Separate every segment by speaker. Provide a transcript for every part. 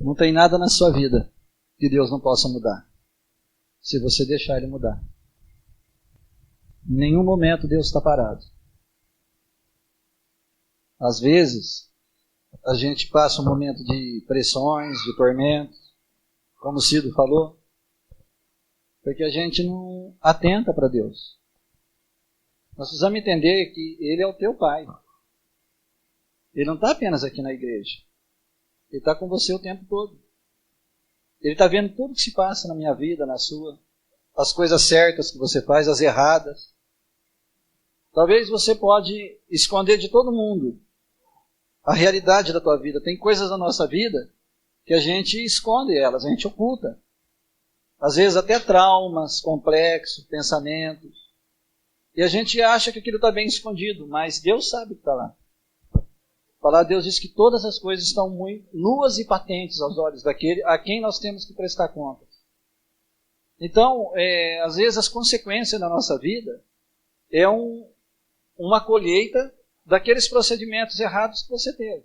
Speaker 1: Não tem nada na sua vida que Deus não possa mudar, se você deixar Ele mudar. Em nenhum momento Deus está parado. Às vezes, a gente passa um momento de pressões, de tormentos, como o Cido falou, porque a gente não atenta para Deus. Nós precisamos entender que Ele é o teu Pai. Ele não está apenas aqui na igreja. Ele está com você o tempo todo. Ele está vendo tudo que se passa na minha vida, na sua, as coisas certas que você faz, as erradas. Talvez você pode esconder de todo mundo a realidade da tua vida. Tem coisas na nossa vida que a gente esconde elas, a gente oculta. Às vezes até traumas, complexos, pensamentos. E a gente acha que aquilo está bem escondido, mas Deus sabe que está lá. A palavra de Deus diz que todas as coisas estão muito nuas e patentes aos olhos daquele a quem nós temos que prestar contas. Então, às vezes as consequências da nossa vida é uma colheita daqueles procedimentos errados que você teve.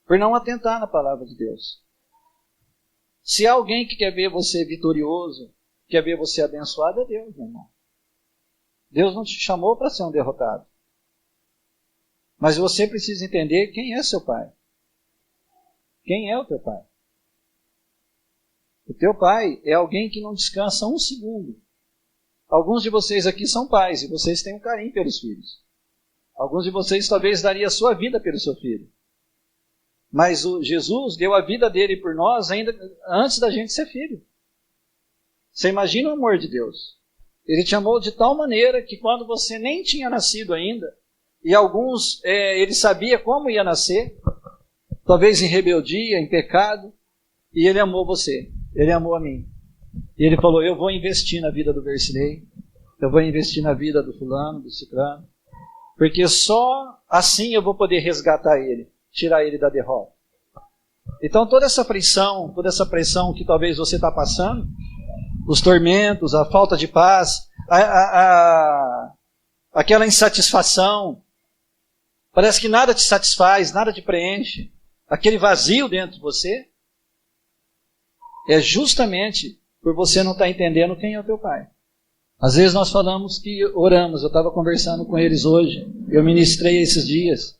Speaker 1: Por não atentar na palavra de Deus. Se há alguém que quer ver você vitorioso, quer ver você abençoado, é Deus, meu irmão. Deus não te chamou para ser um derrotado. Mas você precisa entender quem é seu pai. Quem é o teu pai? O teu pai é alguém que não descansa um segundo. Alguns de vocês aqui são pais e vocês têm um carinho pelos filhos. Alguns de vocês talvez daria a sua vida pelo seu filho. Mas Jesus deu a vida dele por nós ainda antes da gente ser filho. Você imagina o amor de Deus. Ele te amou de tal maneira que quando você nem tinha nascido ainda, e alguns, ele sabia como ia nascer, talvez em rebeldia, em pecado, e ele amou você, ele amou a mim. E ele falou, eu vou investir na vida do Versilei, eu vou investir na vida do fulano, do ciclano, porque só assim eu vou poder resgatar ele, tirar ele da derrota. Então toda essa pressão que talvez você está passando, os tormentos, a falta de paz, aquela insatisfação, parece que nada te satisfaz, nada te preenche, aquele vazio dentro de você, é justamente por você não estar entendendo quem é o teu pai. Às vezes nós falamos que oramos, eu estava conversando com eles hoje, eu ministrei esses dias,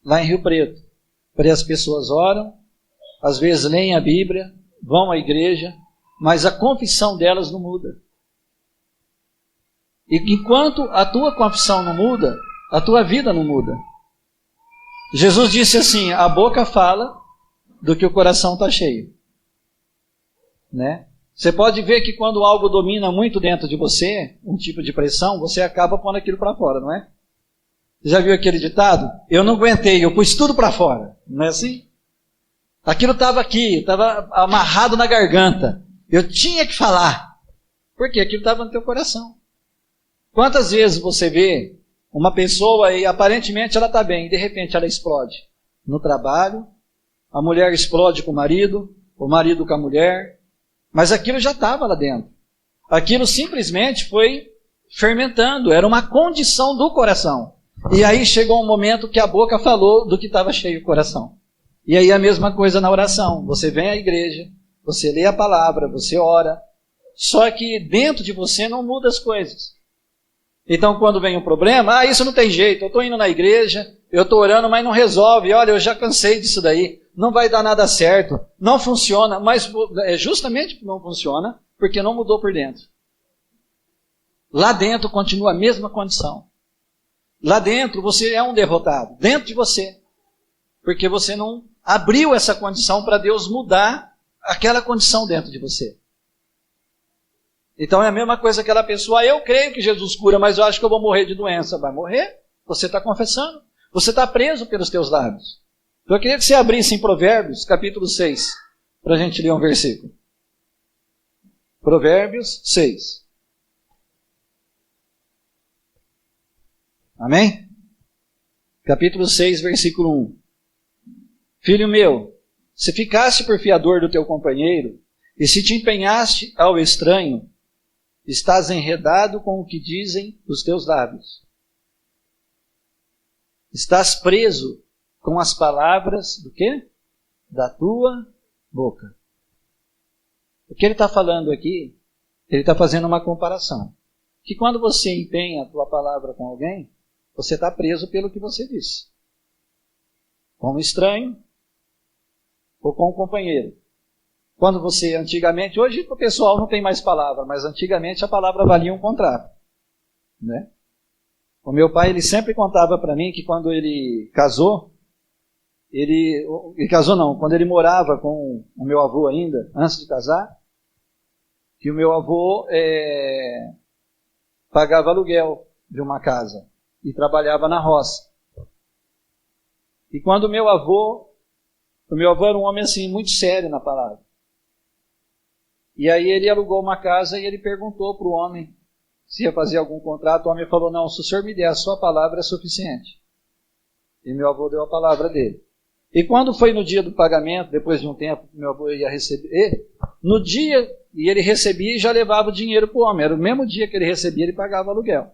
Speaker 1: lá em Rio Preto. Falei, as pessoas oram, às vezes leem a Bíblia, vão à igreja, mas a confissão delas não muda. E enquanto a tua confissão não muda, a tua vida não muda. Jesus disse assim, a boca fala do que o coração está cheio. Né? Você pode ver que quando algo domina muito dentro de você, um tipo de pressão, você acaba pondo aquilo para fora, não é? Você já viu aquele ditado? Eu não aguentei, eu pus tudo para fora. Não é assim? Aquilo estava aqui, estava amarrado na garganta. Eu tinha que falar. Porque aquilo estava no teu coração. Quantas vezes você vê uma pessoa e aparentemente ela está bem, e de repente ela explode? No trabalho, a mulher explode com o marido com a mulher, mas aquilo já estava lá dentro. Aquilo simplesmente foi fermentando, era uma condição do coração. E aí chegou um momento que a boca falou do que estava cheio o coração. E aí a mesma coisa na oração. Você vem à igreja, você lê a palavra, você ora, só que dentro de você não muda as coisas. Então quando vem um problema, isso não tem jeito, eu estou indo na igreja, eu estou orando, mas não resolve, olha, eu já cansei disso daí, não vai dar nada certo, não funciona, mas é justamente que não funciona, porque não mudou por dentro. Lá dentro continua a mesma condição. Lá dentro você é um derrotado, dentro de você, porque você não abriu essa condição para Deus mudar aquela condição dentro de você. Então é a mesma coisa que aquela pessoa, eu creio que Jesus cura, mas eu acho que eu vou morrer de doença. Vai morrer? Você está confessando. Você está preso pelos teus lábios. Então eu queria que você abrisse em Provérbios, capítulo 6, para a gente ler um versículo. Provérbios 6. Amém? Capítulo 6, versículo 1. Filho meu, se ficaste por fiador do teu companheiro, e se te empenhaste ao estranho, estás enredado com o que dizem os teus lábios. Estás preso com as palavras do quê? da tua boca. O que ele está falando aqui, ele está fazendo uma comparação. Que quando você empenha a tua palavra com alguém, você está preso pelo que você disse. Com um estranho ou com um companheiro. Quando você, antigamente, hoje o pessoal não tem mais palavra, mas antigamente a palavra valia um contrato. Né? O meu pai, ele sempre contava para mim que quando ele casou, quando ele morava com o meu avô ainda, antes de casar, que o meu avô pagava aluguel de uma casa e trabalhava na roça. E quando o meu avô era um homem assim, muito sério na palavra. E aí ele alugou uma casa e ele perguntou para o homem se ia fazer algum contrato. O homem falou, não, se o senhor me der a sua palavra é suficiente. E meu avô deu a palavra dele. E quando foi no dia do pagamento, depois de um tempo, meu avô ia receber, no dia, e ele recebia e já levava o dinheiro para o homem. Era o mesmo dia que ele recebia, ele pagava aluguel.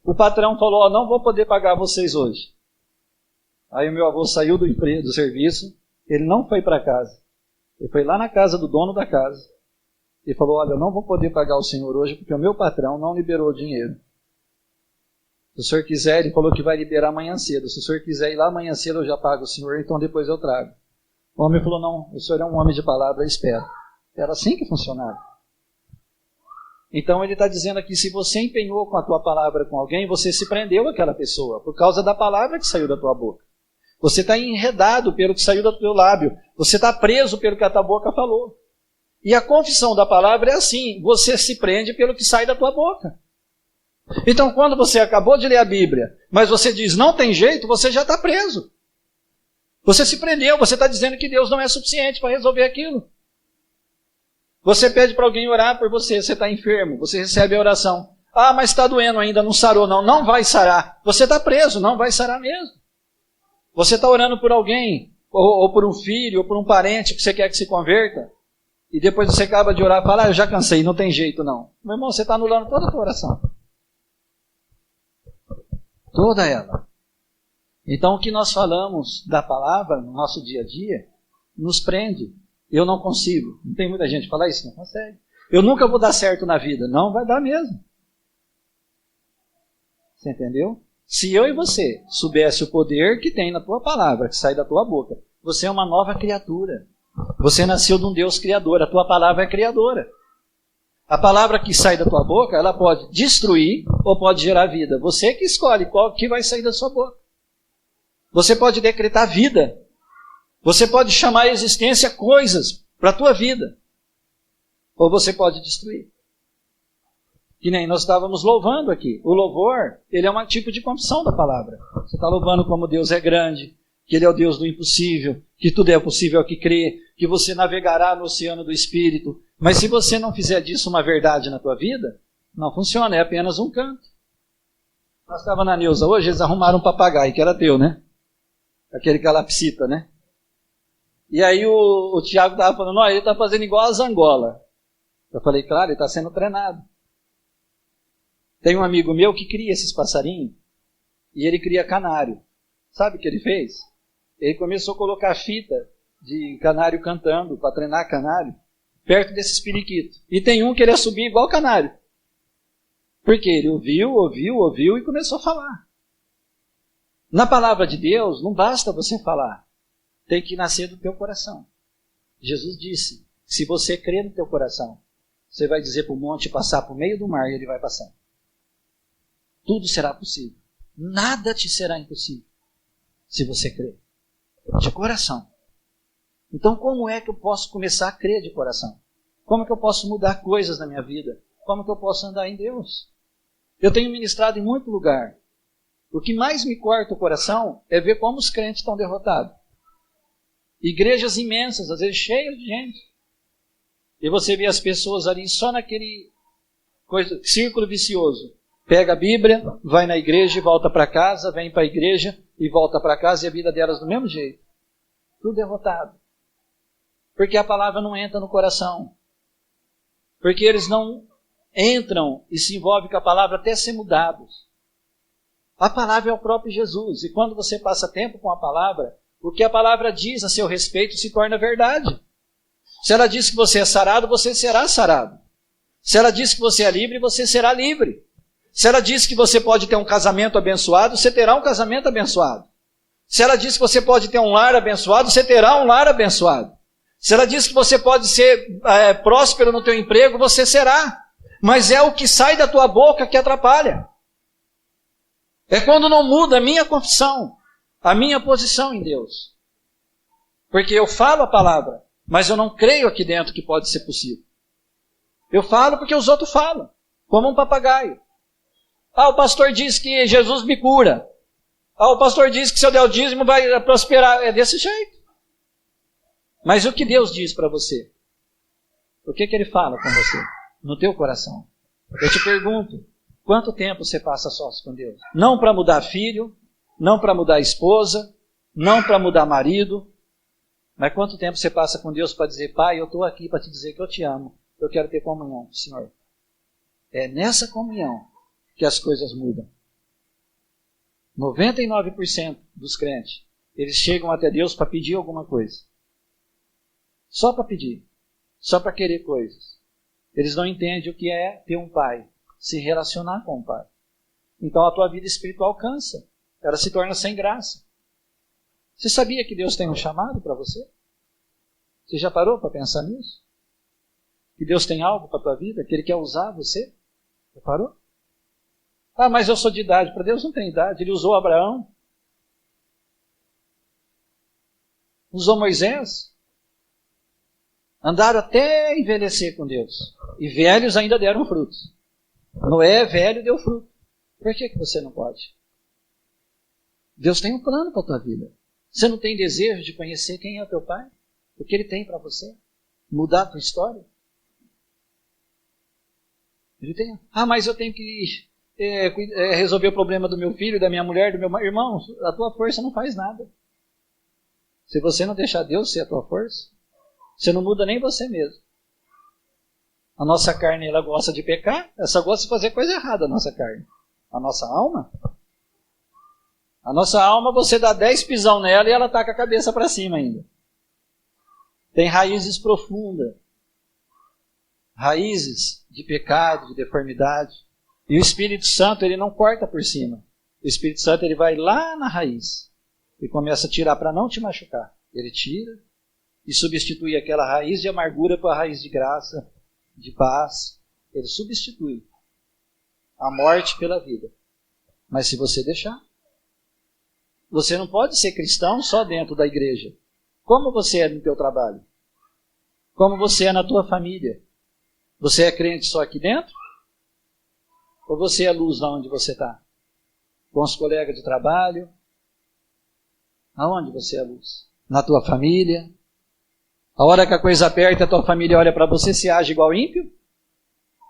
Speaker 1: O patrão falou, não vou poder pagar vocês hoje. Aí o meu avô saiu do serviço, ele não foi para casa. Ele foi lá na casa do dono da casa e falou, olha, eu não vou poder pagar o senhor hoje porque o meu patrão não liberou o dinheiro. Se o senhor quiser, ele falou que vai liberar amanhã cedo. Se o senhor quiser ir lá amanhã cedo, eu já pago o senhor, então depois eu trago. O homem falou, não, o senhor é um homem de palavra, espera. Era assim que funcionava. Então ele está dizendo aqui, se você empenhou com a tua palavra com alguém, você se prendeu àquela pessoa, por causa da palavra que saiu da tua boca. Você está enredado pelo que saiu do teu lábio. Você está preso pelo que a tua boca falou. E a confissão da palavra é assim, você se prende pelo que sai da tua boca. Então quando você acabou de ler a Bíblia, mas você diz, não tem jeito, você já está preso. Você se prendeu, você está dizendo que Deus não é suficiente para resolver aquilo. Você pede para alguém orar por você, você está enfermo, você recebe a oração. Ah, mas está doendo ainda, não sarou não, não vai sarar. Você está preso, não vai sarar mesmo. Você está orando por alguém, ou por um filho, ou por um parente que você quer que se converta, e depois você acaba de orar e fala, eu já cansei, não tem jeito não. Meu irmão, você está anulando toda a tua oração. Toda ela. Então o que nós falamos da palavra no nosso dia a dia, nos prende. Eu não consigo. Não tem muita gente que fala isso? Não consegue. Eu nunca vou dar certo na vida. Não vai dar mesmo. Você entendeu? Se eu e você soubesse o poder que tem na tua palavra, que sai da tua boca, você é uma nova criatura. Você nasceu de um Deus criador. A tua palavra é criadora. A palavra que sai da tua boca, ela pode destruir ou pode gerar vida. Você que escolhe qual que vai sair da sua boca. Você pode decretar vida. Você pode chamar à existência coisas para a tua vida. Ou você pode destruir. Que nem nós estávamos louvando aqui. O louvor, ele é um tipo de confissão da palavra. Você está louvando como Deus é grande, que Ele é o Deus do impossível, que tudo é possível ao que crê, que você navegará no oceano do Espírito. Mas se você não fizer disso uma verdade na tua vida, não funciona, é apenas um canto. Nós estávamos na Neuza hoje, eles arrumaram um papagaio, que era teu, né? Aquele calapsita, né? E aí o Tiago estava falando, não, ele está fazendo igual a Zangola. Eu falei, claro, ele está sendo treinado. Tem um amigo meu que cria esses passarinhos, e ele cria canário. Sabe o que ele fez? Ele começou a colocar fita de canário cantando, para treinar canário, perto desses periquitos. E tem um que ele ia subir igual canário. Porque ele ouviu e começou a falar. Na palavra de Deus, não basta você falar. Tem que nascer do teu coração. Jesus disse, se você crer no teu coração, você vai dizer para o monte passar por meio do mar e ele vai passar. Tudo será possível. Nada te será impossível, se você crer. De coração. Então como é que eu posso começar a crer de coração? Como é que eu posso mudar coisas na minha vida? Como é que eu posso andar em Deus? Eu tenho ministrado em muito lugar. O que mais me corta o coração é ver como os crentes estão derrotados. Igrejas imensas, às vezes cheias de gente. E você vê as pessoas ali só naquele círculo vicioso. Pega a Bíblia, vai na igreja e volta para casa, vem para a igreja e volta para casa, e a vida delas do mesmo jeito. Tudo derrotado. Porque a palavra não entra no coração. Porque eles não entram e se envolvem com a palavra até ser mudados. A palavra é o próprio Jesus. E quando você passa tempo com a palavra, O que a palavra diz a seu respeito se torna verdade. Se ela diz que você é sarado, você será sarado. Se ela diz que você é livre, você será livre. Se ela diz que você pode ter um casamento abençoado, você terá um casamento abençoado. Se ela diz que você pode ter um lar abençoado, você terá um lar abençoado. Se ela diz que você pode ser próspero no teu emprego, você será. Mas é o que sai da tua boca que atrapalha. É quando não muda a minha confissão, a minha posição em Deus. Porque eu falo a palavra, mas eu não creio aqui dentro que pode ser possível. Eu falo porque os outros falam, como um papagaio. O pastor diz que Jesus me cura. O pastor diz que se eu der o dízimo vai prosperar. É desse jeito. Mas o que Deus diz para você? O que ele fala com você? No teu coração. Eu te pergunto, quanto tempo você passa sós com Deus? Não para mudar filho, não para mudar esposa, não para mudar marido, mas quanto tempo você passa com Deus para dizer, Pai, eu estou aqui para te dizer que eu te amo, eu quero ter comunhão com o Senhor. É nessa comunhão que as coisas mudam. 99% dos crentes, eles chegam até Deus para pedir alguma coisa. Só para pedir. Só para querer coisas. Eles não entendem o que é ter um pai. Se relacionar com o pai. Então a tua vida espiritual cansa. Ela se torna sem graça. Você sabia que Deus tem um chamado para você? Você já parou para pensar nisso? Que Deus tem algo para a tua vida? Que Ele quer usar você? Já parou? Mas eu sou de idade. Para Deus não tem idade. Ele usou Abraão. Usou Moisés. Andaram até envelhecer com Deus. E velhos ainda deram frutos. Noé, velho, deu fruto. Por que você não pode? Deus tem um plano para a tua vida. Você não tem desejo de conhecer quem é o teu pai? O que ele tem para você? Mudar a tua história? Ele tem. Mas eu tenho que resolver o problema do meu filho, da minha mulher, do meu irmão. A tua força não faz nada. Se você não deixar Deus ser a tua força, você não muda nem você mesmo. A nossa carne, ela gosta de pecar, ela só gosta de fazer coisa errada, a nossa carne. A nossa alma, você dá 10 pisão nela e ela tá com a cabeça para cima ainda. Tem raízes profundas. Raízes de pecado, de deformidade. E o Espírito Santo, ele não corta por cima. O Espírito Santo, ele vai lá na raiz e começa a tirar para não te machucar. Ele tira e substitui aquela raiz de amargura por a raiz de graça, de paz. Ele substitui a morte pela vida. Mas se você deixar, você não pode ser cristão só dentro da igreja. Como você é no teu trabalho? Como você é na tua família? Você é crente só aqui dentro? Ou você é luz lá onde você está? Com os colegas de trabalho? Aonde você é luz? Na tua família? A hora que a coisa aperta, a tua família olha para você, você age igual ímpio?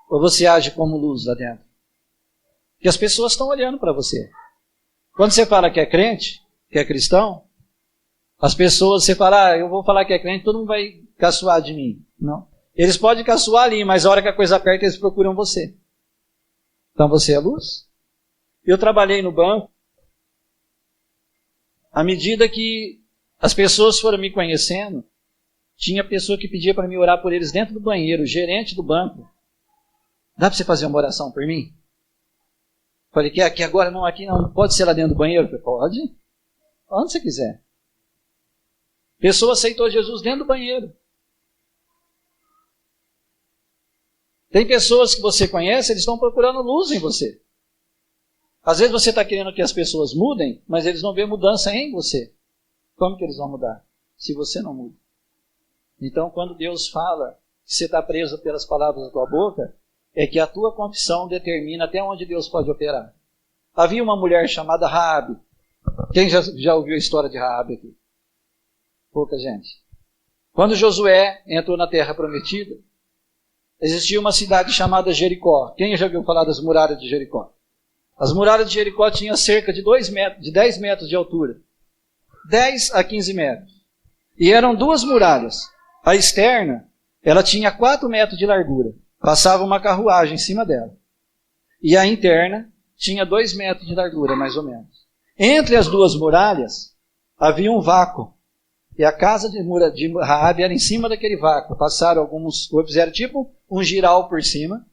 Speaker 1: Ou você age como luz lá dentro? Porque as pessoas estão olhando para você. Quando você fala que é crente, que é cristão, as pessoas, você fala, eu vou falar que é crente, todo mundo vai caçoar de mim. Não. Eles podem caçoar ali, mas a hora que a coisa aperta, eles procuram você. Então você é luz? Eu trabalhei no banco. À medida que as pessoas foram me conhecendo, tinha pessoa que pedia para me orar por eles dentro do banheiro, o gerente do banco. Dá para você fazer uma oração por mim? Falei, que aqui agora não, aqui não, pode ser lá dentro do banheiro? Falei, pode. Onde você quiser. A pessoa aceitou Jesus dentro do banheiro. Tem pessoas que você conhece, eles estão procurando luz em você. Às vezes você está querendo que as pessoas mudem, mas eles não veem mudança em você. Como que eles vão mudar? Se você não muda. Então, quando Deus fala que você está preso pelas palavras da tua boca, é que a tua confissão determina até onde Deus pode operar. Havia uma mulher chamada Raabe. Quem já ouviu a história de Raabe aqui? Pouca gente. Quando Josué entrou na terra prometida, existia uma cidade chamada Jericó. Quem já ouviu falar das muralhas de Jericó? As muralhas de Jericó tinham cerca de 10 metros de altura. 10 a 15 metros. E eram duas muralhas. A externa, ela tinha 4 metros de largura. Passava uma carruagem em cima dela. E a interna tinha 2 metros de largura, mais ou menos. Entre as duas muralhas, havia um vácuo. E a casa de Raabe era em cima daquele vácuo. Passaram fizeram tipo um giral por cima.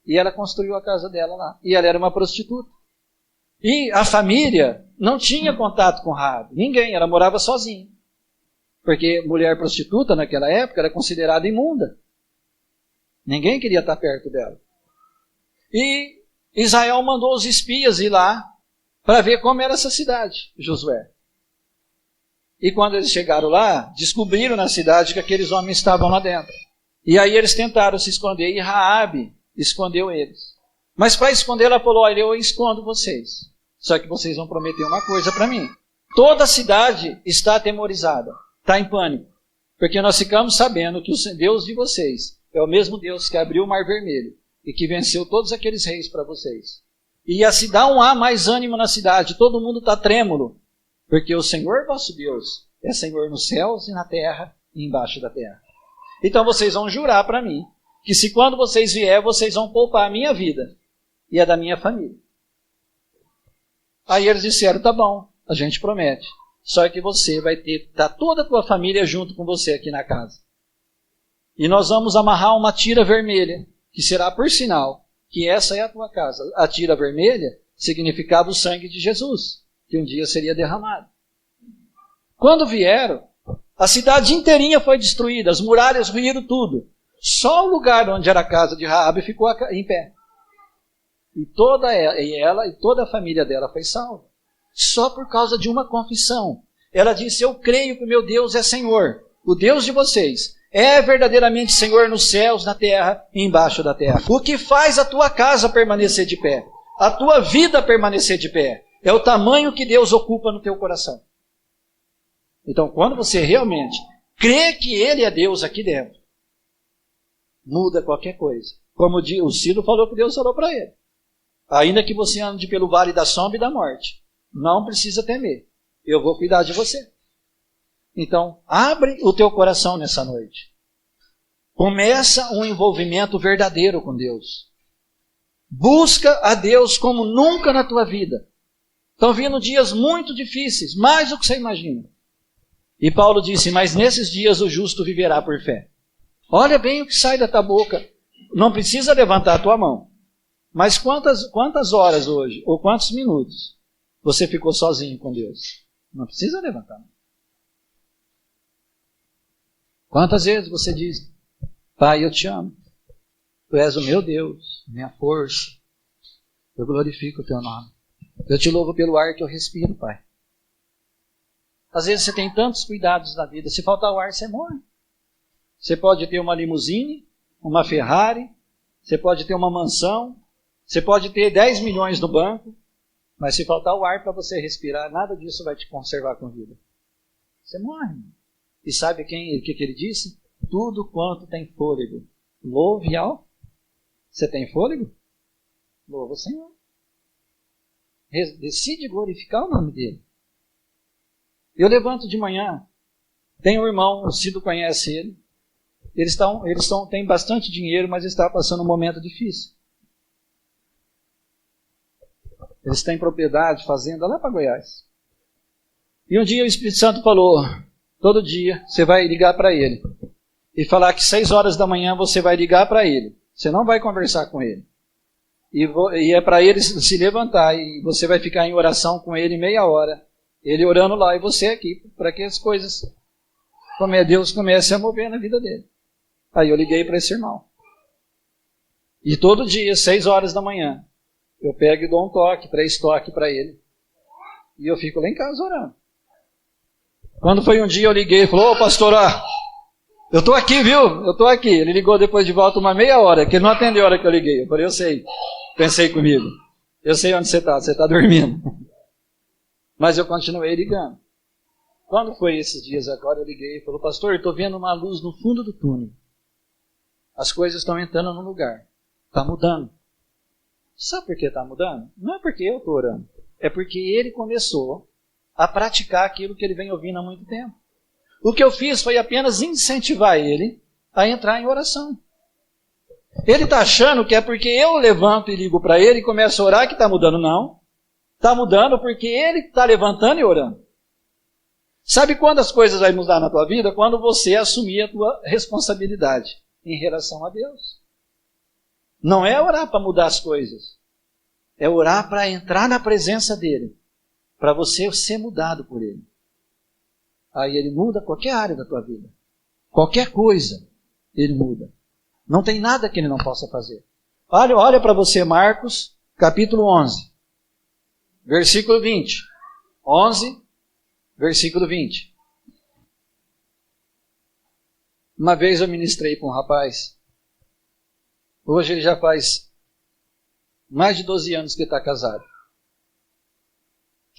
Speaker 1: E ela construiu a casa dela lá. E ela era uma prostituta. E a família não tinha contato com Raabe. Ninguém, ela morava sozinha. Porque mulher prostituta naquela época era considerada imunda. Ninguém queria estar perto dela. E Israel mandou os espias ir lá para ver como era essa cidade, Josué. E quando eles chegaram lá, descobriram na cidade que aqueles homens estavam lá dentro. E aí eles tentaram se esconder e Raabe escondeu eles. Mas para esconder, ela falou: olha, eu escondo vocês. Só que vocês vão prometer uma coisa para mim. Toda a cidade está atemorizada, está em pânico. Porque nós ficamos sabendo que o Deus de vocês é o mesmo Deus que abriu o Mar Vermelho e que venceu todos aqueles reis para vocês. E ia se dar mais ânimo na cidade, todo mundo está trêmulo. Porque o Senhor vosso Deus é Senhor nos céus e na terra e embaixo da terra. Então vocês vão jurar para mim que se quando vocês vier, vocês vão poupar a minha vida e a da minha família. Aí eles disseram: tá bom, a gente promete. Só que você vai tá toda a tua família junto com você aqui na casa. E nós vamos amarrar uma tira vermelha, que será por sinal que essa é a tua casa. A tira vermelha significava o sangue de Jesus, que um dia seria derramado. Quando vieram, a cidade inteirinha foi destruída, as muralhas ruíram tudo. Só o lugar onde era a casa de Raabe ficou em pé. E ela e toda a família dela foi salva. Só por causa de uma confissão. Ela disse: eu creio que o meu Deus é Senhor, o Deus de vocês. É verdadeiramente Senhor nos céus, na terra e embaixo da terra. O que faz a tua casa permanecer de pé, a tua vida permanecer de pé, é o tamanho que Deus ocupa no teu coração. Então, quando você realmente crê que Ele é Deus aqui dentro, muda qualquer coisa. Como o Ciro falou que Deus falou para ele: ainda que você ande pelo vale da sombra e da morte, não precisa temer, eu vou cuidar de você. Então, abre o teu coração nessa noite. Começa um envolvimento verdadeiro com Deus. Busca a Deus como nunca na tua vida. Estão vindo dias muito difíceis, mais do que você imagina. E Paulo disse: mas nesses dias o justo viverá por fé. Olha bem o que sai da tua boca. Não precisa levantar a tua mão. Mas quantas horas hoje, ou quantos minutos, você ficou sozinho com Deus? Não precisa levantar a mão. Quantas vezes você diz: Pai, eu te amo. Tu és o meu Deus, minha força. Eu glorifico o teu nome. Eu te louvo pelo ar que eu respiro, Pai. Às vezes você tem tantos cuidados na vida. Se faltar o ar, você morre. Você pode ter uma limusine, uma Ferrari, você pode ter uma mansão, você pode ter 10 milhões no banco, mas se faltar o ar para você respirar, nada disso vai te conservar com vida. Você morre. E sabe o que ele disse? Tudo quanto tem fôlego, louve ao. Você tem fôlego? Louva o Senhor. Decide glorificar o nome dele. Eu levanto de manhã, tem um irmão, o Cido conhece ele. Eles têm bastante dinheiro, mas estão passando um momento difícil. Eles têm propriedade, fazenda lá para Goiás. E um dia o Espírito Santo falou: todo dia você vai ligar para ele e falar que 6 horas da manhã você vai ligar para ele. Você não vai conversar com ele. E é para ele se levantar e você vai ficar em oração com ele meia hora. Ele orando lá e você aqui, para que as coisas, como é Deus, comece a mover na vida dele. Aí eu liguei para esse irmão. E todo dia, 6 horas da manhã, eu pego e dou um toque, 3 toques para ele. E eu fico lá em casa orando. Quando foi um dia eu liguei e falou: ô pastor, eu estou aqui, viu? Eu estou aqui. Ele ligou depois de volta uma meia hora, que ele não atendeu a hora que eu liguei. Eu falei: eu sei. Pensei comigo. Eu sei onde você está dormindo. Mas eu continuei ligando. Quando foi esses dias agora, eu liguei e falou: pastor, eu estou vendo uma luz no fundo do túnel. As coisas estão entrando no lugar. Está mudando. Sabe por que está mudando? Não é porque eu estou orando. É porque ele começou a praticar aquilo que ele vem ouvindo há muito tempo. O que eu fiz foi apenas incentivar ele a entrar em oração. Ele está achando que é porque eu levanto e ligo para ele e começo a orar que está mudando. Não. Está mudando porque ele está levantando e orando. Sabe quando as coisas vão mudar na tua vida? Quando você assumir a tua responsabilidade em relação a Deus. Não é orar para mudar as coisas. É orar para entrar na presença dele. Para você ser mudado por ele. Aí ele muda qualquer área da tua vida. Qualquer coisa, ele muda. Não tem nada que ele não possa fazer. Olha para você, Marcos, capítulo 11. Versículo 20. 11, versículo 20. Uma vez eu ministrei para um rapaz. Hoje ele já faz mais de 12 anos que está casado.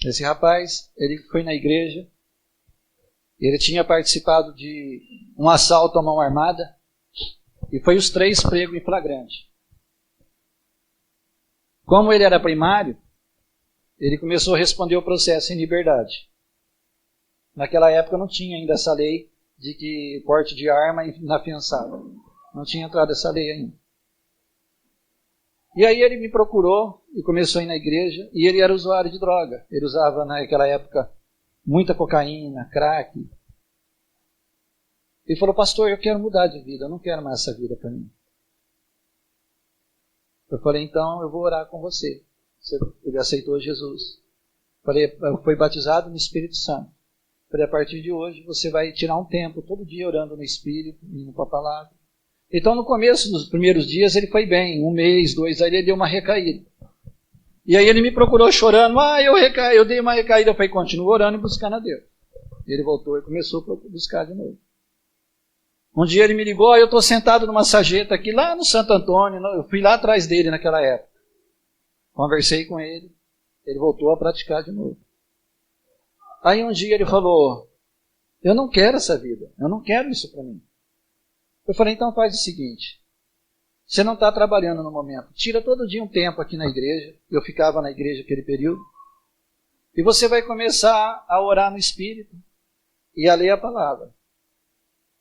Speaker 1: Esse rapaz, ele foi na igreja. Ele tinha participado de um assalto à mão armada. E foi os 3 pregos em flagrante. Como ele era primário, ele começou a responder o processo em liberdade. Naquela época não tinha ainda essa lei de que porte de arma inafiançável. Não tinha entrado essa lei ainda. E aí ele me procurou e começou a ir na igreja. E ele era usuário de droga. Ele usava naquela época muita cocaína, crack. Ele falou, pastor, eu quero mudar de vida. Eu não quero mais essa vida para mim. Eu falei, então eu vou orar com você. Ele aceitou Jesus. Foi batizado no Espírito Santo. Falei, a partir de hoje você vai tirar um tempo, todo dia orando no Espírito, indo para a palavra. Então no começo dos primeiros dias ele foi bem, 1 mês, 2, aí ele deu uma recaída. E aí ele me procurou chorando, eu dei uma recaída. Eu falei, continua orando e buscando a Deus. Ele voltou e começou a buscar de novo. Um dia ele me ligou, eu estou sentado numa sarjeta aqui, lá no Santo Antônio, eu fui lá atrás dele naquela época. Conversei com ele, ele voltou a praticar de novo. Aí um dia ele falou, eu não quero essa vida, eu não quero isso para mim. Eu falei, então faz o seguinte, você não está trabalhando no momento, tira todo dia um tempo aqui na igreja, eu ficava na igreja aquele período, e você vai começar a orar no Espírito e a ler a palavra.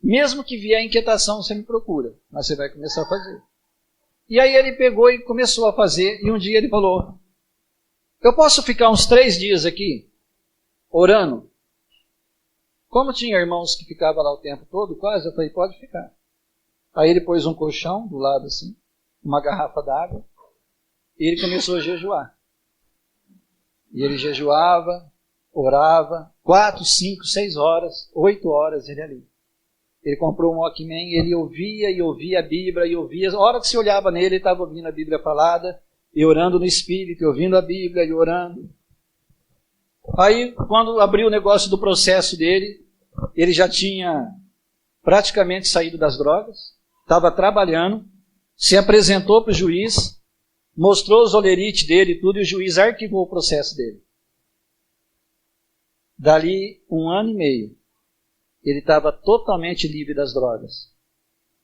Speaker 1: Mesmo que vier inquietação, você me procura, mas você vai começar a fazer. E aí ele pegou e começou a fazer, e um dia ele falou, eu posso ficar uns 3 dias aqui, orando? Como tinha irmãos que ficavam lá o tempo todo, quase, eu falei, pode ficar. Aí ele pôs um colchão do lado assim, uma garrafa d'água, e ele começou a jejuar. E ele jejuava, orava, 4, 5, 6 horas, 8 horas ele ali. Ele comprou um Walkman, ele ouvia e ouvia a Bíblia, e ouvia. A hora que se olhava nele, ele estava ouvindo a Bíblia falada, e orando no Espírito, e ouvindo a Bíblia, e orando. Aí, quando abriu o negócio do processo dele, ele já tinha praticamente saído das drogas, estava trabalhando, se apresentou para o juiz, mostrou os olerites dele e tudo, e o juiz arquivou o processo dele. Dali 1 ano e meio, ele estava totalmente livre das drogas.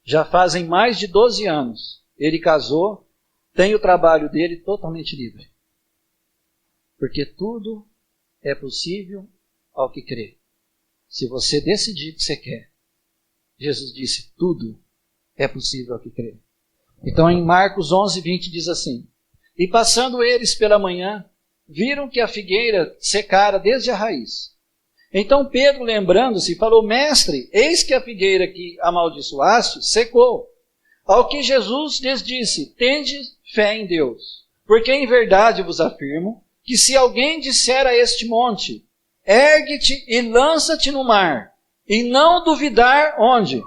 Speaker 1: Já fazem mais de 12 anos. Ele casou, tem o trabalho dele totalmente livre. Porque tudo é possível ao que crê. Se você decidir que você quer. Jesus disse, tudo é possível ao que crê. Então em Marcos 11, 20 diz assim, e passando eles pela manhã, viram que a figueira secara desde a raiz. Então Pedro, lembrando-se, falou, mestre, eis que a figueira que amaldiçoaste secou. Ao que Jesus lhes disse, tende fé em Deus, porque em verdade vos afirmo, que se alguém disser a este monte, ergue-te e lança-te no mar, e não duvidar onde?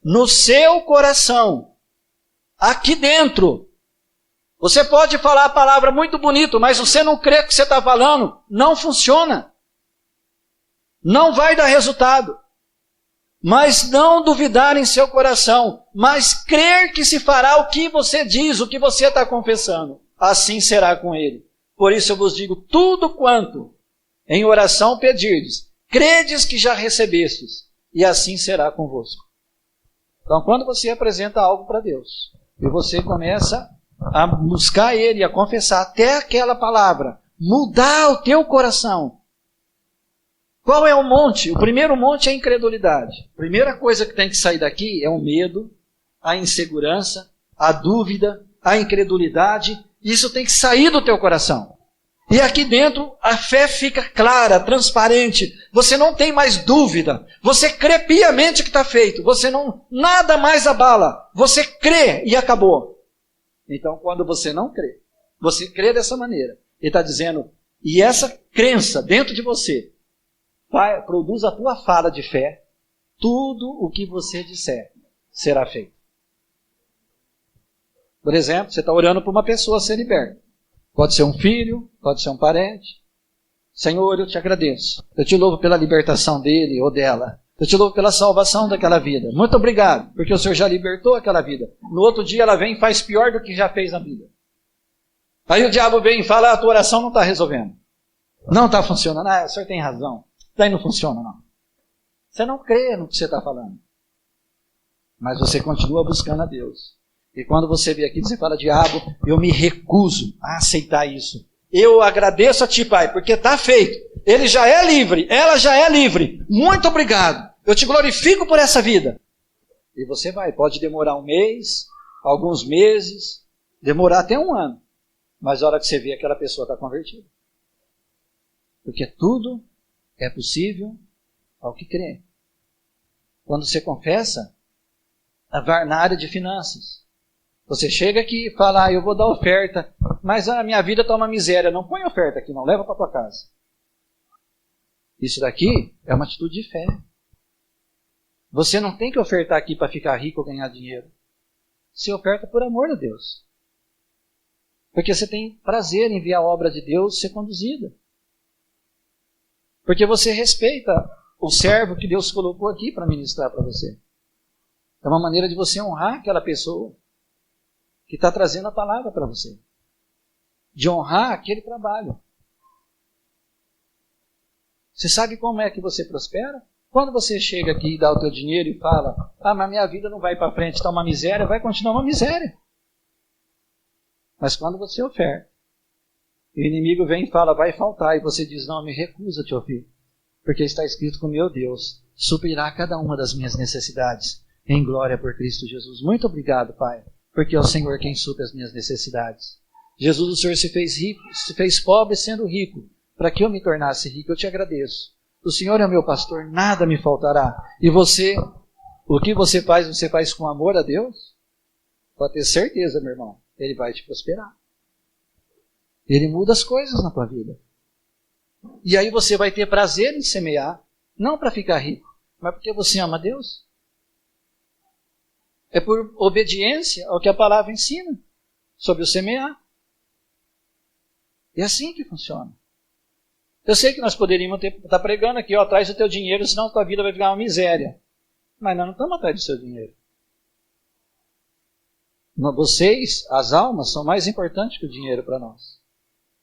Speaker 1: No seu coração, aqui dentro. Você pode falar a palavra muito bonito, mas você não crê que você está falando, não funciona. Não vai dar resultado. Mas não duvidar em seu coração, mas crer que se fará o que você diz, o que você está confessando. Assim será com ele. Por isso eu vos digo, tudo quanto em oração pedirdes, credes que já recebestes, e assim será convosco. Então quando você apresenta algo para Deus, e você começa a buscar Ele, a confessar até aquela palavra, mudar o teu coração. Qual é o monte? O primeiro monte é a incredulidade. A primeira coisa que tem que sair daqui é o medo, a insegurança, a dúvida, a incredulidade. Isso tem que sair do teu coração. E aqui dentro a fé fica clara, transparente. Você não tem mais dúvida. Você crê piamente que está feito. Você não, nada mais abala. Você crê e acabou. Então quando você não crê, você crê dessa maneira. Ele está dizendo, e essa crença dentro de você produz a tua fala de fé. Tudo o que você disser será feito. Por exemplo, você está orando por uma pessoa ser liberta. Pode ser um filho, pode ser um parente. Senhor, eu te agradeço. Eu te louvo pela libertação dele ou dela. Eu te louvo pela salvação daquela vida. Muito obrigado, porque o Senhor já libertou aquela vida. No outro dia ela vem e faz pior do que já fez na vida. Aí o diabo vem e fala, a tua oração não está resolvendo. Não está funcionando. Ah, o Senhor tem razão. Daí não funciona, não. Você não crê no que você está falando. Mas você continua buscando a Deus. E quando você vem aqui, você fala, diabo, eu me recuso a aceitar isso. Eu agradeço a ti, Pai, porque está feito. Ele já é livre, ela já é livre. Muito obrigado. Eu te glorifico por essa vida. E você vai, pode demorar um mês, alguns meses, demorar até um ano. Mas a hora que você vê, aquela pessoa está convertida. Porque tudo é possível ao que crê. Quando você confessa, na área de finanças, você chega aqui e fala, eu vou dar oferta, mas a minha vida está uma miséria. Não põe oferta aqui, não, leva para tua casa. Isso daqui é uma atitude de fé. Você não tem que ofertar aqui para ficar rico ou ganhar dinheiro. Você oferta por amor a Deus. Porque você tem prazer em ver a obra de Deus ser conduzida. Porque você respeita o servo que Deus colocou aqui para ministrar para você. É uma maneira de você honrar aquela pessoa que está trazendo a palavra para você. De honrar aquele trabalho. Você sabe como é que você prospera? Quando você chega aqui e dá o teu dinheiro e fala, mas minha vida não vai para frente, está uma miséria, vai continuar uma miséria. Mas quando você oferta, o inimigo vem e fala, vai faltar, e você diz, não, me recusa a te ouvir. Porque está escrito que o meu Deus suprirá cada uma das minhas necessidades em glória por Cristo Jesus. Muito obrigado, Pai, porque é o Senhor quem supre as minhas necessidades. Jesus, o Senhor se fez rico, se fez pobre sendo rico, para que eu me tornasse rico. Eu te agradeço. O Senhor é o meu pastor, nada me faltará. E você, o que você faz com amor a Deus? Pode ter certeza, meu irmão, Ele vai te prosperar. Ele muda as coisas na tua vida. E aí você vai ter prazer em semear, não para ficar rico, mas porque você ama Deus. É por obediência ao que a palavra ensina sobre o semear. É assim que funciona. Eu sei que nós poderíamos estar pregando aqui, traz o teu dinheiro, senão a tua vida vai ficar uma miséria. Mas nós não estamos atrás do seu dinheiro. Vocês, as almas, são mais importantes que o dinheiro para nós.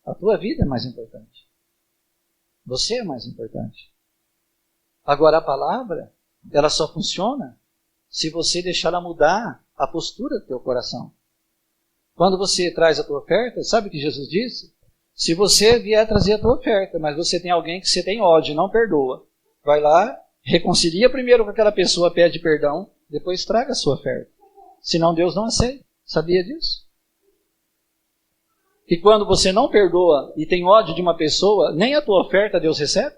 Speaker 1: A tua vida é mais importante. Você é mais importante. Agora a palavra, ela só funciona se você deixar ela mudar a postura do teu coração. Quando você traz a tua oferta, sabe o que Jesus disse? Se você vier trazer a tua oferta, mas você tem alguém que você tem ódio, não perdoa, vai lá, reconcilia primeiro com aquela pessoa, pede perdão, depois traga a sua oferta. Senão Deus não aceita. Sabia disso? Que quando você não perdoa e tem ódio de uma pessoa, nem a tua oferta Deus recebe?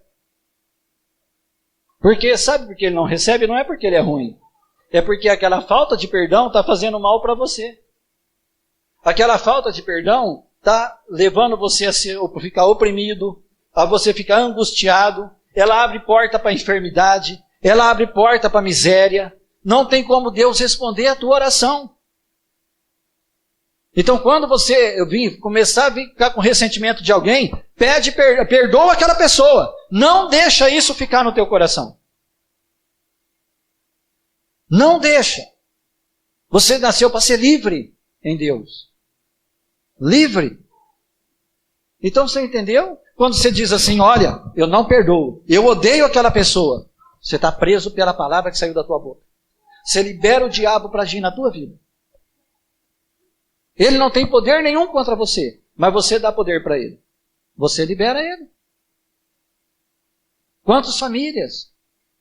Speaker 1: Porque sabe por que Ele não recebe? Não é porque Ele é ruim. É porque aquela falta de perdão está fazendo mal para você. Aquela falta de perdão está levando você a ficar oprimido, a você ficar angustiado. Ela abre porta para a enfermidade, ela abre porta para a miséria. Não tem como Deus responder a tua oração. Então quando você começar a ficar com ressentimento de alguém, perdoa aquela pessoa. Não deixa isso ficar no teu coração. Não deixa. Você nasceu para ser livre em Deus. Livre. Então você entendeu? Quando você diz assim, olha, eu não perdoo, eu odeio aquela pessoa, você está preso pela palavra que saiu da tua boca. Você libera o diabo para agir na tua vida. Ele não tem poder nenhum contra você, mas você dá poder para ele. Você libera ele. Quantas famílias?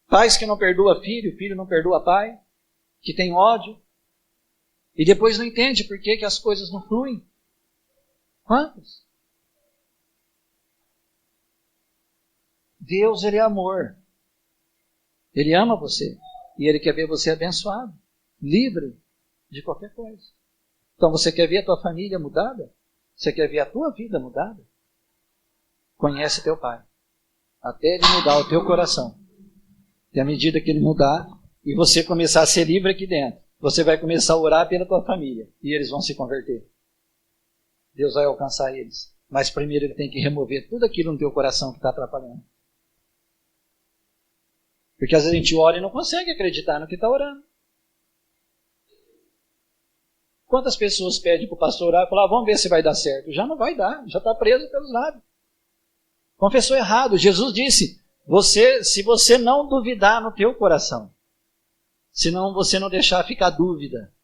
Speaker 1: Pais que não perdoam filho, filho não perdoa pai, que tem ódio, e depois não entende por que as coisas não fluem. Quantos? Deus, Ele é amor. Ele ama você. E Ele quer ver você abençoado, livre de qualquer coisa. Então você quer ver a tua família mudada? Você quer ver a tua vida mudada? Conhece teu Pai. Até Ele mudar o teu coração. E à medida que Ele mudar, e você começar a ser livre aqui dentro, você vai começar a orar pela tua família. E eles vão se converter. Deus vai alcançar eles. Mas primeiro Ele tem que remover tudo aquilo no teu coração que está atrapalhando. Porque às vezes a gente ora e não consegue acreditar no que está orando. Quantas pessoas pedem para o pastor orar e falam, vamos ver se vai dar certo. Já não vai dar, já está preso pelos lábios. Confessou errado. Jesus disse, se você não duvidar no teu coração, senão você não deixar ficar dúvida,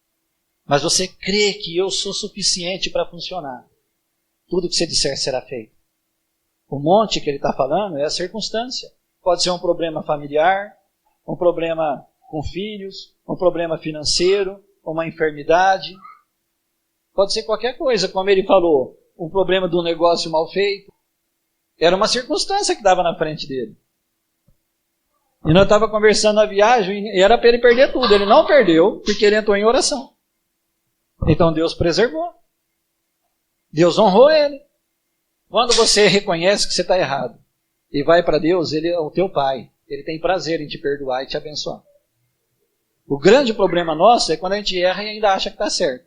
Speaker 1: mas você crê que eu sou suficiente para funcionar, tudo que você disser será feito. O monte que ele está falando é a circunstância. Pode ser um problema familiar, um problema com filhos, um problema financeiro, uma enfermidade. Pode ser qualquer coisa, como ele falou, um problema de um negócio mal feito. Era uma circunstância que estava na frente dele. E nós estávamos conversando na viagem e era para ele perder tudo. Ele não perdeu porque ele entrou em oração. Então Deus preservou. Deus honrou ele. Quando você reconhece que você está errado e vai para Deus, Ele é o teu Pai. Ele tem prazer em te perdoar e te abençoar. O grande problema nosso é quando a gente erra e ainda acha que está certo.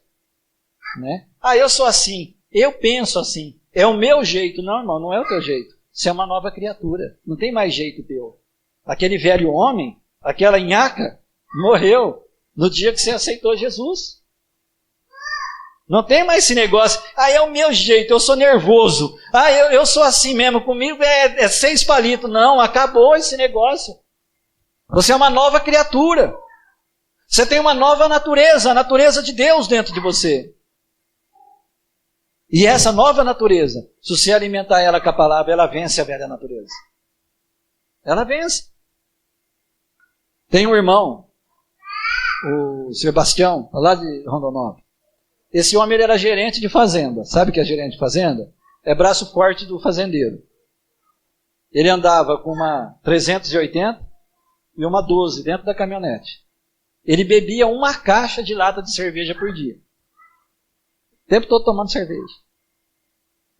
Speaker 1: Né? Eu sou assim, eu penso assim, é o meu jeito. Não, irmão, não é o teu jeito. Você é uma nova criatura, não tem mais jeito teu. Aquele velho homem, aquela nhaca, morreu no dia que você aceitou Jesus. Não tem mais esse negócio, é o meu jeito, eu sou nervoso, eu sou assim mesmo, comigo é 6 palitos. Não, acabou esse negócio. Você é uma nova criatura. Você tem uma nova natureza, a natureza de Deus dentro de você. E essa nova natureza, se você alimentar ela com a palavra, ela vence a velha natureza. Ela vence. Tem um irmão, o Sebastião, lá de Rondonópolis. Esse homem ele era gerente de fazenda. Sabe o que é gerente de fazenda? É braço forte do fazendeiro. Ele andava com uma 380 e uma 12 dentro da caminhonete. Ele bebia uma caixa de lata de cerveja por dia. O tempo todo tomando cerveja.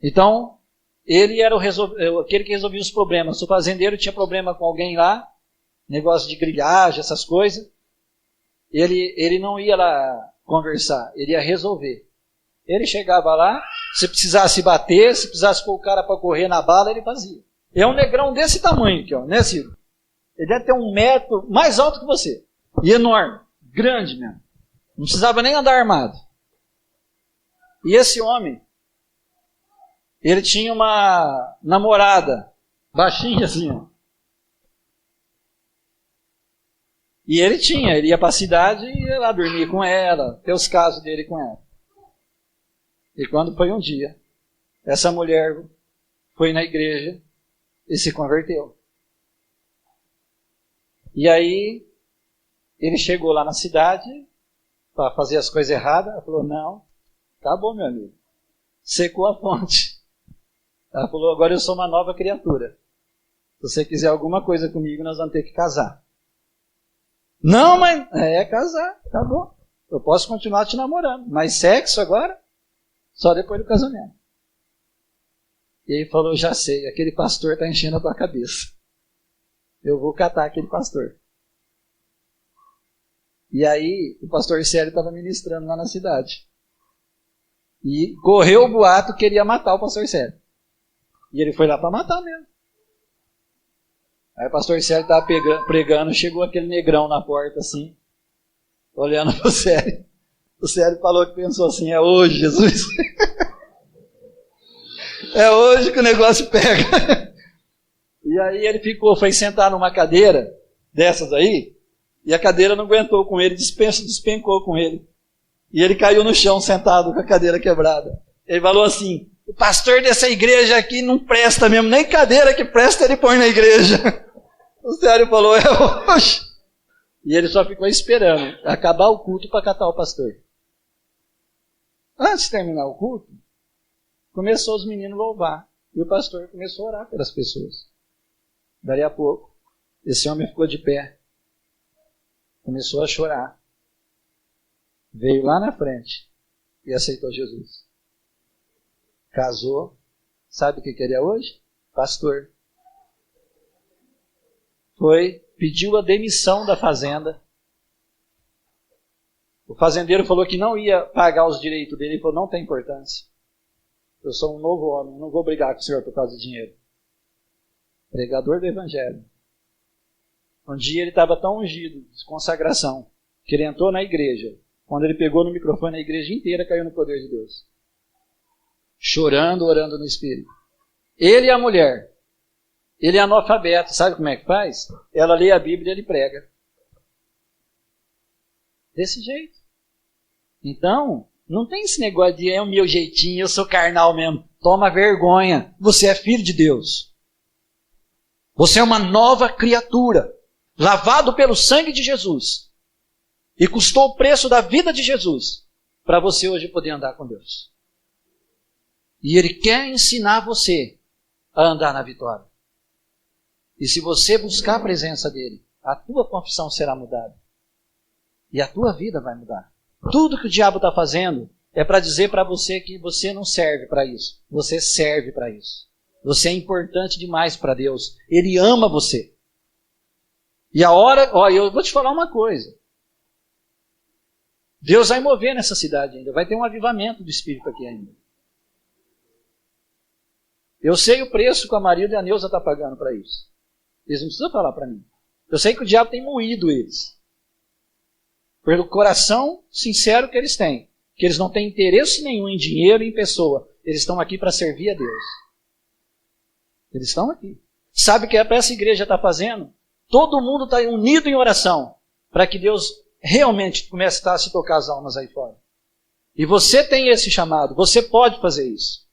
Speaker 1: Então, ele era aquele que resolvia os problemas. Se o fazendeiro tinha problema com alguém lá, negócio de grilhagem, essas coisas, ele não ia lá conversar, ele ia resolver. Ele chegava lá, se precisasse bater, se precisasse pôr o cara para correr na bala, ele fazia. É um negrão desse tamanho aqui, ó, né, Ciro? Ele deve ter 1 metro, mais alto que você. E enorme, grande mesmo. Não precisava nem andar armado. E esse homem, ele tinha uma namorada, baixinha assim, ó. E ele ia para a cidade e ia lá dormir com ela, ter os casos dele com ela. E quando foi um dia, essa mulher foi na igreja e se converteu. E aí, ele chegou lá na cidade para fazer as coisas erradas. Ela falou, não, acabou, meu amigo. Secou a fonte. Ela falou, agora eu sou uma nova criatura. Se você quiser alguma coisa comigo, nós vamos ter que casar. Não, mas casar, acabou. Eu posso continuar te namorando, mas sexo agora, só depois do casamento. E ele falou, já sei, aquele pastor está enchendo a tua cabeça. Eu vou catar aquele pastor. E aí, o pastor Célio estava ministrando lá na cidade. E correu o boato que ele ia matar o pastor Célio. E ele foi lá para matar mesmo. Aí o pastor Célio estava pregando, chegou aquele negrão na porta assim, olhando para o Célio. O Célio falou que pensou assim, é hoje, Jesus. É hoje que o negócio pega. E aí ele foi sentar numa cadeira dessas aí, e a cadeira não aguentou com ele, despencou com ele. E ele caiu no chão sentado com a cadeira quebrada. Ele falou assim, o pastor dessa igreja aqui não presta mesmo, nem cadeira que presta ele põe na igreja. O Célio falou, é hoje. E ele só ficou esperando acabar o culto para catar o pastor. Antes de terminar o culto, começou os meninos a louvar. E o pastor começou a orar pelas pessoas. Dali a pouco, esse homem ficou de pé. Começou a chorar. Veio lá na frente e aceitou Jesus. Casou. Sabe o que ele é hoje? Pastor. Pediu a demissão da fazenda. O fazendeiro falou que não ia pagar os direitos dele. Ele falou, não tem importância. Eu sou um novo homem, não vou brigar com o senhor por causa de dinheiro. Pregador do evangelho. Um dia ele estava tão ungido, de consagração, que ele entrou na igreja. Quando ele pegou no microfone, a igreja inteira caiu no poder de Deus. Chorando, orando no Espírito. Ele e a mulher. Ele é analfabeto, sabe como é que faz? Ela lê a Bíblia e ele prega. Desse jeito. Então, não tem esse negócio de é o meu jeitinho, eu sou carnal mesmo. Toma vergonha. Você é filho de Deus. Você é uma nova criatura. Lavado pelo sangue de Jesus. E custou o preço da vida de Jesus. Para você hoje poder andar com Deus. E Ele quer ensinar você a andar na vitória. E se você buscar a presença dEle, a tua confissão será mudada. E a tua vida vai mudar. Tudo que o diabo está fazendo é para dizer para você que você não serve para isso. Você serve para isso. Você é importante demais para Deus. Ele ama você. E a hora... eu vou te falar uma coisa. Deus vai mover nessa cidade ainda. Vai ter um avivamento do Espírito aqui ainda. Eu sei o preço que a Maria e a Neuza estão pagando para isso. Eles não precisam falar para mim. Eu sei que o diabo tem moído eles. Pelo coração sincero que eles têm. Que eles não têm interesse nenhum em dinheiro e em pessoa. Eles estão aqui para servir a Deus. Eles estão aqui. Sabe o que é para essa igreja estar fazendo? Todo mundo está unido em oração. Para que Deus realmente comece a se tocar as almas aí fora. E você tem esse chamado. Você pode fazer isso.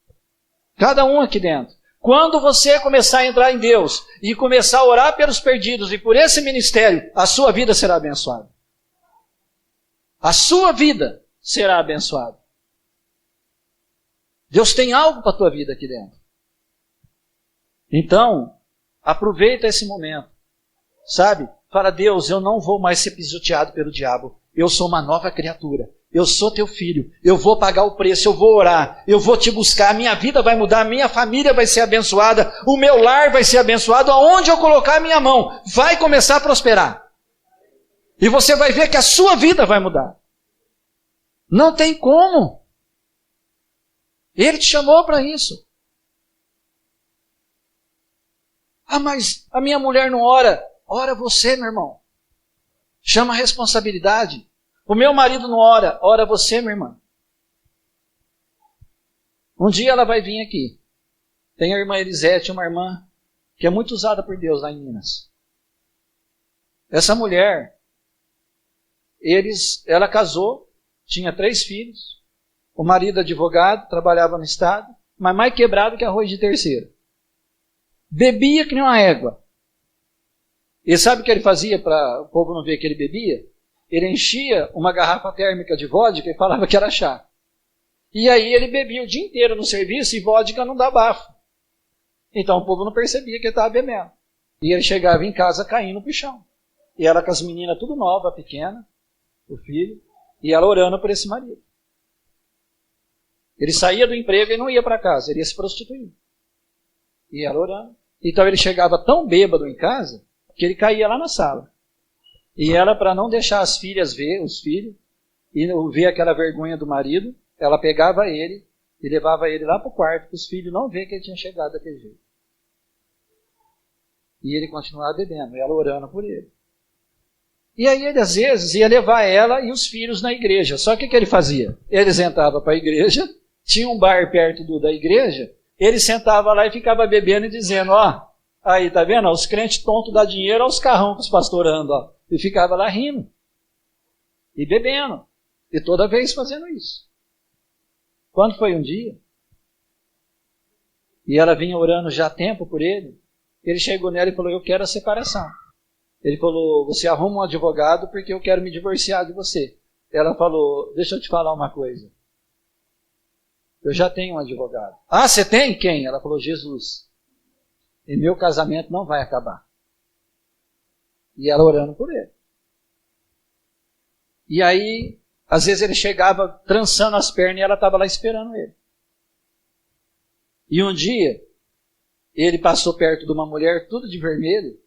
Speaker 1: Cada um aqui dentro. Quando você começar a entrar em Deus e começar a orar pelos perdidos e por esse ministério, a sua vida será abençoada. A sua vida será abençoada. Deus tem algo para a tua vida aqui dentro. Então, aproveita esse momento. Sabe? Fala, Deus, eu não vou mais ser pisoteado pelo diabo. Eu sou uma nova criatura. Eu sou teu filho. Eu vou pagar o preço. Eu vou orar. Eu vou te buscar. A minha vida vai mudar. A minha família vai ser abençoada. O meu lar vai ser abençoado. Aonde eu colocar a minha mão, vai começar a prosperar. E você vai ver que a sua vida vai mudar. Não tem como. Ele te chamou para isso. Ah, mas a minha mulher não ora. Ora você, meu irmão. Chama a responsabilidade. O meu marido não ora. Ora você, minha irmã. Um dia ela vai vir aqui. Tem a irmã Elisete, uma irmã que é muito usada por Deus lá em Minas. Essa mulher, ela casou, tinha 3 filhos. O marido advogado, trabalhava no estado, mas mais quebrado que arroz de terceiro. Bebia que nem uma égua. E sabe o que ele fazia para o povo não ver que ele bebia? Ele enchia uma garrafa térmica de vodka e falava que era chá. E aí ele bebia o dia inteiro no serviço e vodka não dá bafo. Então o povo não percebia que ele estava bebendo. E ele chegava em casa caindo pro chão. E ela com as meninas tudo nova, pequena, o filho, e ela orando por esse marido. Ele saía do emprego e não ia para casa, ele ia se prostituir. E ela orando. Então ele chegava tão bêbado em casa que ele caía lá na sala. E ela, para não deixar as filhas ver, os filhos, e ver aquela vergonha do marido, ela pegava ele e levava ele lá para o quarto, para os filhos não verem que ele tinha chegado daquele jeito. E ele continuava bebendo, ela orando por ele. E aí ele, às vezes, ia levar ela e os filhos na igreja. Só que o que ele fazia? Eles entravam para a igreja, tinha um bar perto da igreja, ele sentava lá e ficava bebendo e dizendo, ó, aí, tá vendo? Os crentes tontos dão dinheiro aos carrão que os pastores andam, ó. E ficava lá rindo. E bebendo. E toda vez fazendo isso. Quando foi um dia, e ela vinha orando já há tempo por ele, ele chegou nela e falou, eu quero a separação. Ele falou, você arruma um advogado porque eu quero me divorciar de você. Ela falou, deixa eu te falar uma coisa. Eu já tenho um advogado. Ah, você tem? Quem? Ela falou, Jesus. e meu casamento não vai acabar. E ela orando por ele. E aí, às vezes ele chegava trançando as pernas e ela estava lá esperando ele. E um dia, ele passou perto de uma mulher tudo de vermelho,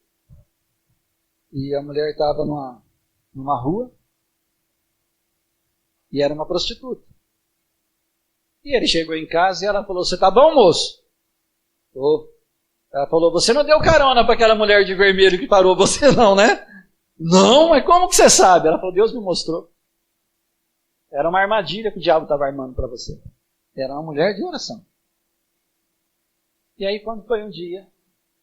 Speaker 1: e a mulher estava numa rua, e era uma prostituta. E ele chegou em casa e ela falou, você tá bom, moço? Oh. Ela falou, você não deu carona para aquela mulher de vermelho que parou você não, né? Não, mas como que você sabe? Ela falou, Deus me mostrou. Era uma armadilha que o diabo estava armando para você. Era uma mulher de oração. E aí quando foi um dia,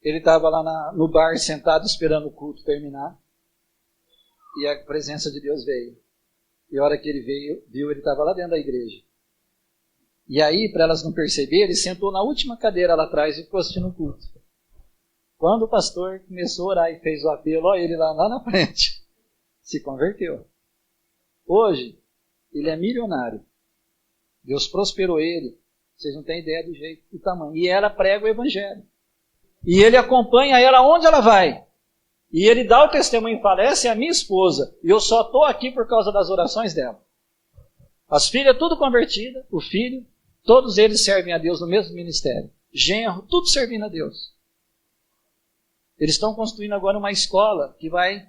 Speaker 1: ele estava lá no bar sentado esperando o culto terminar, e a presença de Deus veio. E a hora que ele veio, viu, ele estava lá dentro da igreja. E aí, para elas não perceberem, ele sentou na última cadeira lá atrás e ficou assistindo o culto. Quando o pastor começou a orar e fez o apelo, olha ele lá na frente, se converteu. Hoje, ele é milionário. Deus prosperou ele. Vocês não têm ideia do jeito, do tamanho. E ela prega o evangelho. E ele acompanha ela onde ela vai. E ele dá o testemunho e fala, essa é a minha esposa. E eu só estou aqui por causa das orações dela. As filhas tudo convertidas, o filho, todos eles servem a Deus no mesmo ministério. Genro, tudo servindo a Deus. Eles estão construindo agora uma escola que vai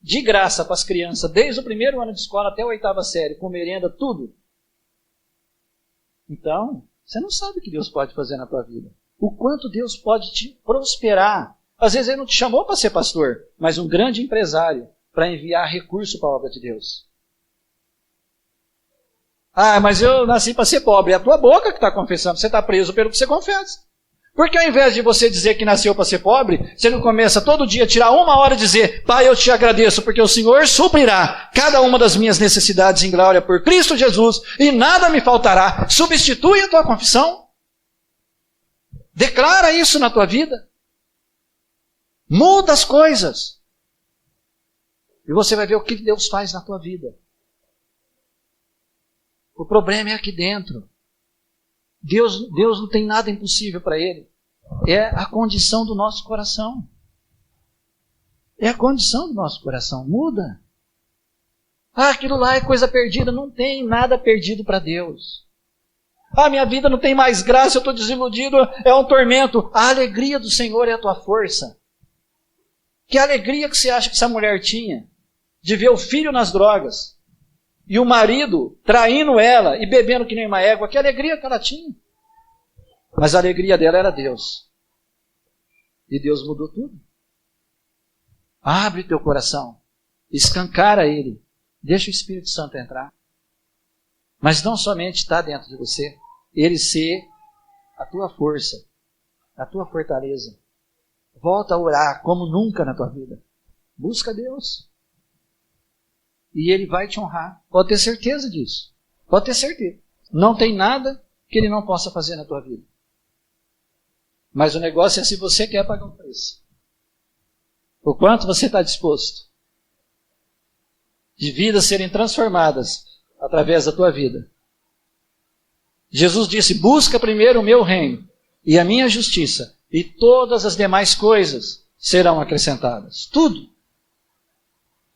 Speaker 1: de graça para as crianças, desde o primeiro ano de escola até a 8ª série, com merenda, tudo. Então, você não sabe o que Deus pode fazer na tua vida. O quanto Deus pode te prosperar. Às vezes Ele não te chamou para ser pastor, mas um grande empresário para enviar recurso para a obra de Deus. Ah, mas eu nasci para ser pobre. É a tua boca que está confessando. Você está preso pelo que você confessa. Porque ao invés de você dizer que nasceu para ser pobre, você não começa todo dia a tirar 1 hora e dizer, Pai, eu te agradeço, porque o Senhor suprirá cada uma das minhas necessidades em glória por Cristo Jesus, e nada me faltará. Substitui a tua confissão. Declara isso na tua vida. Muda as coisas. E você vai ver o que Deus faz na tua vida. O problema é aqui dentro. Deus não tem nada impossível para Ele. É a condição do nosso coração. É a condição do nosso coração. Muda. Ah, aquilo lá é coisa perdida. Não tem nada perdido para Deus. Ah, minha vida não tem mais graça, eu estou desiludido, é um tormento. A alegria do Senhor é a tua força. Que alegria que você acha que essa mulher tinha de ver o filho nas drogas e o marido traindo ela e bebendo que nem uma égua. Que alegria que ela tinha. Mas a alegria dela era Deus. E Deus mudou tudo. Abre teu coração. Escancara ele. Deixa o Espírito Santo entrar. Mas não somente está dentro de você. Ele ser a tua força. A tua fortaleza. Volta a orar como nunca na tua vida. Busca Deus. E Ele vai te honrar. Pode ter certeza disso. Pode ter certeza. Não tem nada que Ele não possa fazer na tua vida. Mas o negócio é se você quer pagar o preço. O quanto você está disposto de vidas serem transformadas através da tua vida. Jesus disse, busca primeiro o meu reino e a minha justiça, e todas as demais coisas serão acrescentadas. Tudo.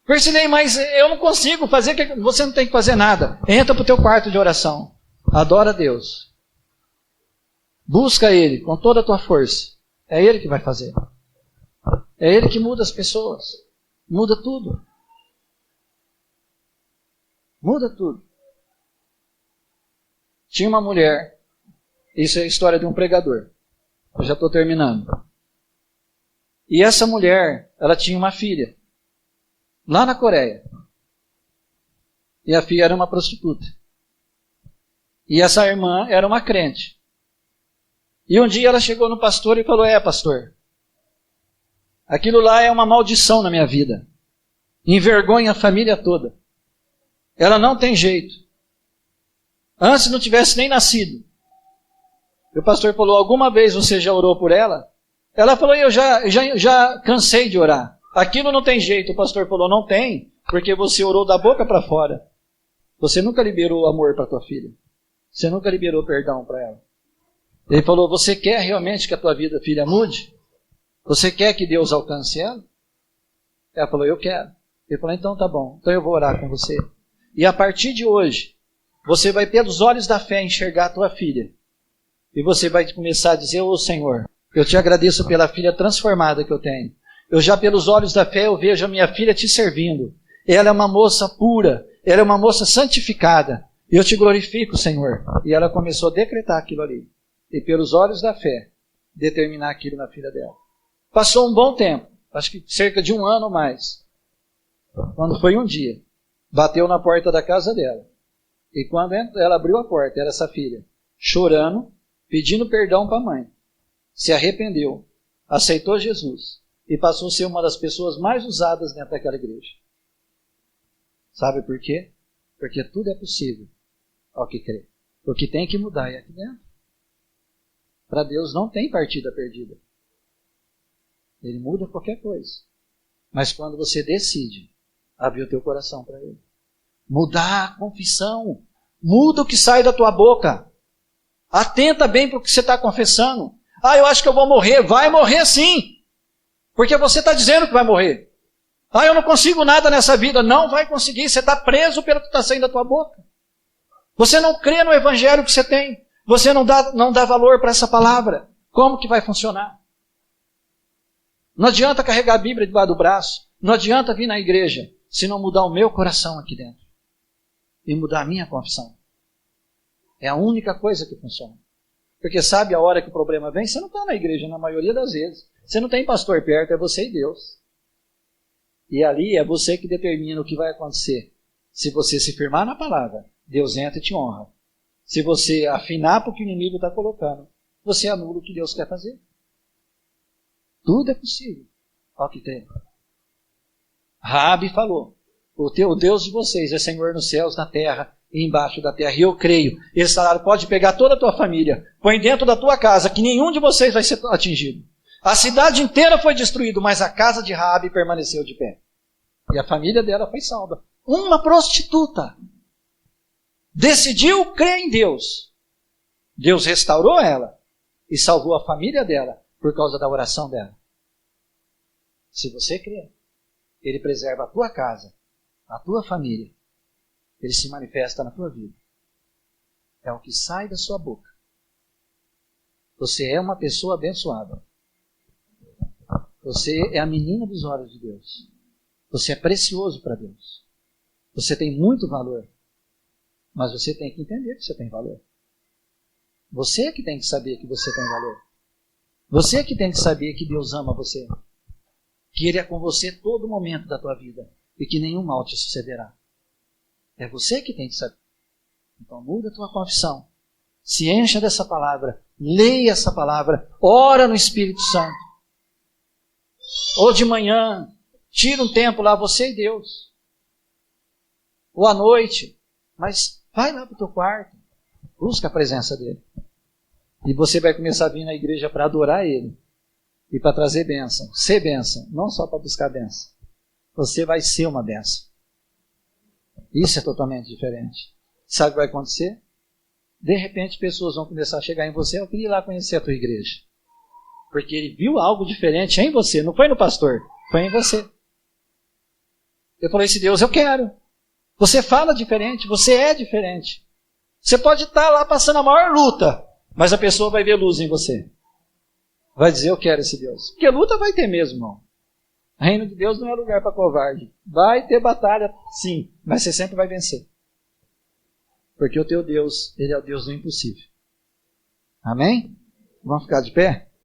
Speaker 1: Percebei, mas eu não consigo fazer, você não tem que fazer nada. Entra para o teu quarto de oração. Adora a Deus. Busca Ele com toda a tua força. É Ele que vai fazer. É Ele que muda as pessoas. Muda tudo. Muda tudo. Tinha uma mulher, isso é a história de um pregador. Eu já estou terminando. E essa mulher, ela tinha uma filha, lá na Coreia. E a filha era uma prostituta. E essa irmã era uma crente. E um dia ela chegou no pastor e falou, pastor, aquilo lá é uma maldição na minha vida. Envergonha a família toda. Ela não tem jeito. Antes não tivesse nem nascido. E o pastor falou, alguma vez você já orou por ela? Ela falou, eu já cansei de orar. Aquilo não tem jeito. O pastor falou, não tem, porque você orou da boca para fora. Você nunca liberou amor para tua filha. Você nunca liberou perdão para ela. Ele falou, você quer realmente que a tua vida, filha, mude? Você quer que Deus alcance ela? Ela falou, eu quero. Ele falou, então tá bom, então eu vou orar com você. E a partir de hoje, você vai pelos olhos da fé enxergar a tua filha. E você vai começar a dizer, ô Senhor, eu te agradeço pela filha transformada que eu tenho. Eu já pelos olhos da fé eu vejo a minha filha te servindo. Ela é uma moça pura, ela é uma moça santificada. Eu te glorifico, Senhor. E ela começou a decretar aquilo ali. E pelos olhos da fé, determinar aquilo na filha dela. Passou um bom tempo, acho que cerca de 1 ano ou mais. Quando foi um dia, bateu na porta da casa dela. E quando ela abriu a porta, era essa filha, chorando, pedindo perdão para a mãe. Se arrependeu, aceitou Jesus e passou a ser uma das pessoas mais usadas dentro daquela igreja. Sabe por quê? Porque tudo é possível ao que crê. O que tem que mudar é aqui dentro. Para Deus não tem partida perdida. Ele muda qualquer coisa. Mas quando você decide abrir o teu coração para Ele, mudar a confissão, muda o que sai da tua boca. Atenta bem para o que você está confessando. Ah, eu acho que eu vou morrer. Vai morrer sim. Porque você está dizendo que vai morrer. Ah, eu não consigo nada nessa vida. Não vai conseguir. Você está preso pelo que está saindo da tua boca. Você não crê no evangelho que você tem. Você não dá valor para essa palavra. Como que vai funcionar? Não adianta carregar a Bíblia debaixo do braço. Não adianta vir na igreja se não mudar o meu coração aqui dentro. E mudar a minha confissão. É a única coisa que funciona. Porque sabe a hora que o problema vem? Você não está na igreja na maioria das vezes. Você não tem pastor perto, é você e Deus. E ali é você que determina o que vai acontecer. Se você se firmar na palavra, Deus entra e te honra. Se você afinar para o que o inimigo está colocando, você anula o que Deus quer fazer. Tudo é possível. Olha o que tem. Raabe falou, o Deus de vocês é Senhor nos céus, na terra e embaixo da terra. E eu creio, esse salário pode pegar toda a tua família, põe dentro da tua casa, que nenhum de vocês vai ser atingido. A cidade inteira foi destruída, mas a casa de Raabe permaneceu de pé. E a família dela foi salva. Uma prostituta decidiu crer em Deus. Deus restaurou ela e salvou a família dela por causa da oração dela. Se você crer, Ele preserva a tua casa, a tua família. Ele se manifesta na tua vida. É o que sai da sua boca. Você é uma pessoa abençoada. Você é a menina dos olhos de Deus. Você é precioso para Deus. Você tem muito valor. Mas você tem que entender que você tem valor. Você é que tem que saber que você tem valor. Você é que tem que saber que Deus ama você. Que Ele é com você todo momento da tua vida. E que nenhum mal te sucederá. É você que tem que saber. Então muda a tua confissão. Se encha dessa palavra. Leia essa palavra. Ora no Espírito Santo. Ou de manhã. Tira um tempo lá, você e Deus. Ou à noite. Mas vai lá para o teu quarto. Busca a presença dEle. E você vai começar a vir na igreja para adorar Ele. E para trazer bênção. Ser bênção. Não só para buscar bênção. Você vai ser uma bênção. Isso é totalmente diferente. Sabe o que vai acontecer? De repente pessoas vão começar a chegar em você. Eu queria ir lá conhecer a tua igreja. Porque ele viu algo diferente em você. Não foi no pastor. Foi em você. Eu falei assim, Deus, eu quero. Você fala diferente. Você é diferente. Você pode estar lá passando a maior luta. Mas a pessoa vai ver luz em você. Vai dizer, eu quero esse Deus. Porque luta vai ter mesmo, irmão. O reino de Deus não é lugar para covarde. Vai ter batalha, sim. Mas você sempre vai vencer. Porque o teu Deus, Ele é o Deus do impossível. Amém? Vamos ficar de pé?